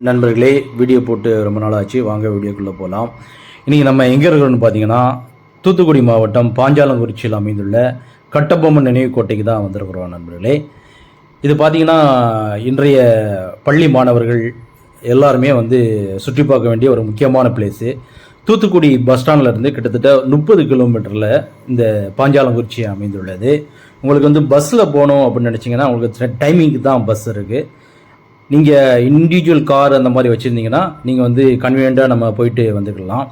நண்பர்களே, வீடியோ போட்டு ரொம்ப நாள் ஆச்சு. வாங்க வீடியோக்குள்ளே போகலாம். இன்றைக்கி நம்ம எங்கே இருக்கிறோன்னு பார்த்தீங்கன்னா, தூத்துக்குடி மாவட்டம் பாஞ்சாலங்குறிச்சியில் அமைந்துள்ள கட்டபொம்மன் நினைவு கோட்டைக்கு தான் வந்திருக்கிறோம் நண்பர்களே. இது பார்த்திங்கன்னா, இன்றைய பள்ளி மாணவர்கள் எல்லாருமே சுற்றி பார்க்க வேண்டிய ஒரு முக்கியமான பிளேஸு. தூத்துக்குடி பஸ் ஸ்டாண்ட்லேருந்து கிட்டத்தட்ட 30 கிலோமீட்டரில் இந்த பாஞ்சாலங்குறிச்சி அமைந்துள்ளது. உங்களுக்கு பஸ்ஸில் போகணும் அப்படின்னு நினச்சிங்கன்னா, உங்களுக்கு டைமிங்க்கு தான் பஸ் இருக்குது. நீங்கள் இண்டிவிஜுவல் கார் அந்த மாதிரி வச்சுருந்தீங்கன்னா நீங்கள் கன்வீனியண்ட்டாக நம்ம போயிட்டு வந்துக்கலாம்.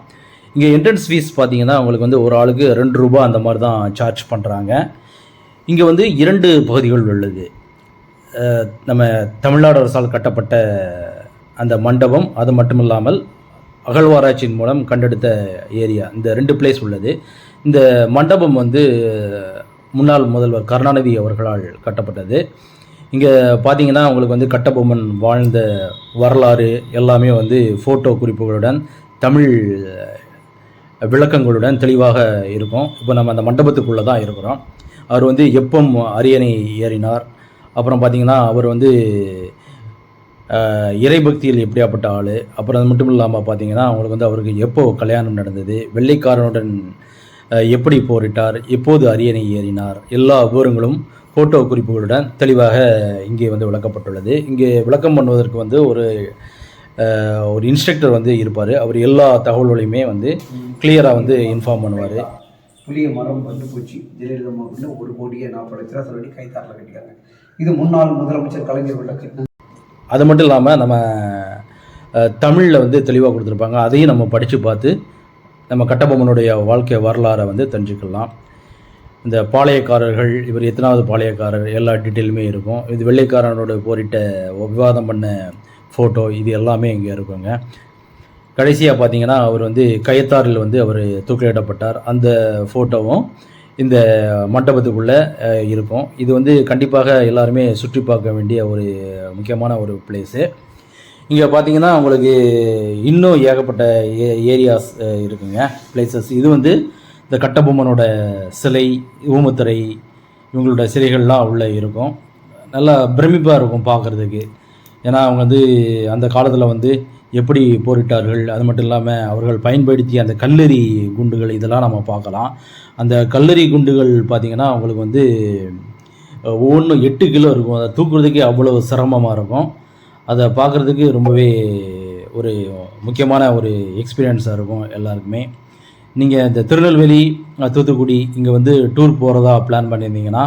இங்கே என்ட்ரன்ஸ் ஃபீஸ் பார்த்தீங்கன்னா உங்களுக்கு ஒரு ஆளுக்கு ₹2 அந்த மாதிரி தான் சார்ஜ் பண்ணுறாங்க. இங்கே 2 பகுதிகள் உள்ளது. நம்ம தமிழ்நாடு அரசால் கட்டப்பட்ட அந்த மண்டபம், அது மட்டும் இல்லாமல் அகழ்வாராய்ச்சியின் மூலம் கண்டெடுத்த ஏரியா, இந்த 2 பிளேஸ் உள்ளது. இந்த மண்டபம் முன்னாள் முதல்வர் கருணாநிதி அவர்களால் கட்டப்பட்டது. இங்கே பார்த்தீங்கன்னா உங்களுக்கு கட்டபொம்மன் வாழ்ந்த வரலாறு எல்லாமே ஃபோட்டோ குறிப்புகளுடன் தமிழ் விளக்கங்களுடன் தெளிவாக இருக்கும். இப்போ நம்ம அந்த மண்டபத்துக்குள்ளே தான் இருக்கிறோம். அவர் எப்போ அரியணை ஏறினார், அப்புறம் பார்த்திங்கன்னா அவர் இறைபக்தியில் எப்படியாப்பட்ட ஆள், அப்புறம் அது மட்டும் இல்லாமல் பார்த்தீங்கன்னா அவங்களுக்கு அவருக்கு எப்போ கல்யாணம் நடந்தது, வெள்ளைக்காரனுடன் எப்படி போரிட்டார், எப்போது அரியணை ஏறினார், எல்லா விவரங்களும் ஃபோட்டோ குறிப்புகளுடன் தெளிவாக இங்கே விளக்கப்பட்டுள்ளது. இங்கே விளக்கம் பண்ணுவதற்கு ஒரு இன்ஸ்ட்ரக்டர் இருப்பார். அவர் எல்லா தகவல்களையுமே கிளியராக இன்ஃபார்ம் பண்ணுவார். புளிய மரம் வந்து போச்சு, ஜெயலலிதா அப்படின்னு 1,40,00,000 சொல்லி கைத்தாரில் கட்டிக்காங்க. இது முன்னாள் முதலமைச்சர் கலைஞர்கள கட்டினாங்க. அது மட்டும் இல்லாமல் நம்ம தமிழில் தெளிவாக கொடுத்துருப்பாங்க. அதையும் நம்ம படித்து பார்த்து நம்ம கட்டபொம்மனுடைய வாழ்க்கை வரலாறை தெரிஞ்சுக்கலாம். இந்த பாளையக்காரர்கள், இவர் எத்தனாவது பாளையக்காரர், எல்லா டீட்டெயிலுமே இருக்கும். இது வெள்ளைக்காரனோட போரிட்ட விவாதம் பண்ண ஃபோட்டோ, இது எல்லாமே இங்கே இருக்குங்க. கடைசியாக பார்த்தீங்கன்னா அவர் கயத்தாரில் அவர் தூக்கிலிடப்பட்டார். அந்த ஃபோட்டோவும் இந்த மண்டபத்துக்குள்ளே இருக்கும். இது கண்டிப்பாக எல்லாருமே சுற்றி பார்க்க வேண்டிய ஒரு முக்கியமான ஒரு பிளேஸு. இங்கே பார்த்தீங்கன்னா உங்களுக்கு இன்னும் ஏகப்பட்ட ஏரியாஸ் இருக்குங்க, பிளேசஸ். இது இந்த கட்டபொம்மனோட சிலை, ஊமத்துறை, இவங்களோட சிலைகள்லாம் உள்ளே இருக்கும். நல்லா பிரமிப்பாக இருக்கும் பார்க்குறதுக்கு. ஏன்னா அவங்க அந்த காலத்தில் எப்படி போரிட்டார்கள், அது மட்டும் இல்லாமல் அவர்கள் பயன்படுத்திய அந்த கல்லெறி குண்டுகள், இதெல்லாம் நம்ம பார்க்கலாம். அந்த கல்லெறி குண்டுகள் பார்த்திங்கன்னா அவங்களுக்கு ஒவ்வொன்றும் 8 கிலோ இருக்கும். அதை தூக்குறதுக்கே அவ்வளோ சிரமமாக இருக்கும். அதை பார்க்குறதுக்கு ரொம்பவே ஒரு முக்கியமான ஒரு எக்ஸ்பீரியன்ஸாக இருக்கும் எல்லாருக்குமே. நீங்கள் இந்த திருநெல்வேலி, தூத்துக்குடி இங்கே டூர் போகிறதா பிளான் பண்ணியிருந்தீங்கன்னா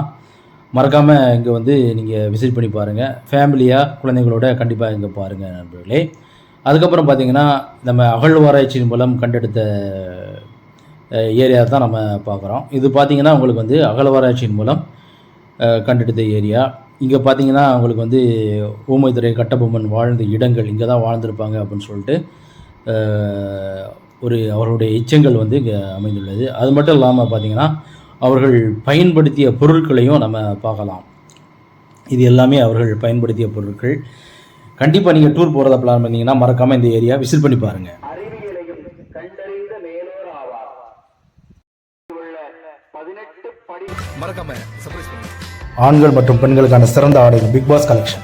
மறக்காமல் இங்கே நீங்கள் விசிட் பண்ணி பாருங்கள். ஃபேமிலியாக குழந்தைங்களோட கண்டிப்பாக இங்கே பாருங்கள் நண்பர்களே. அதுக்கப்புறம் பார்த்திங்கன்னா நம்ம அகழ்வாராய்ச்சியின் மூலம் கண்டெடுத்த ஏரியா தான் நம்ம பார்க்குறோம். இது பார்த்திங்கன்னா உங்களுக்கு அகழ்வாராய்ச்சியின் மூலம் கண்டெடுத்த ஏரியா. இங்கே பார்த்தீங்கன்னா உங்களுக்கு ஊமைத்துறை, கட்டபொம்மன் வாழ்ந்த இடங்கள், இங்கே தான் வாழ்ந்திருப்பாங்க அப்படின்னு சொல்லிட்டு அவர்களுடைய எச்சங்கள் இங்கே அமைந்துள்ளது. அது மட்டும் இல்லாமல் பார்த்திங்கன்னா அவர்கள் பயன்படுத்திய பொருட்களையும் நம்ம பார்க்கலாம். இது எல்லாமே அவர்கள் பயன்படுத்திய பொருட்கள். கண்டிப்பாக நீங்கள் டூர் போகிறத பிளான் பண்ணிங்கன்னா மறக்காமல் இந்த ஏரியா விசிட் பண்ணி பாருங்கள். ஆண்கள் மற்றும் பெண்களுக்கான சிறந்த ஆடைகள் பிக் பாஸ் கலெக்ஷன்.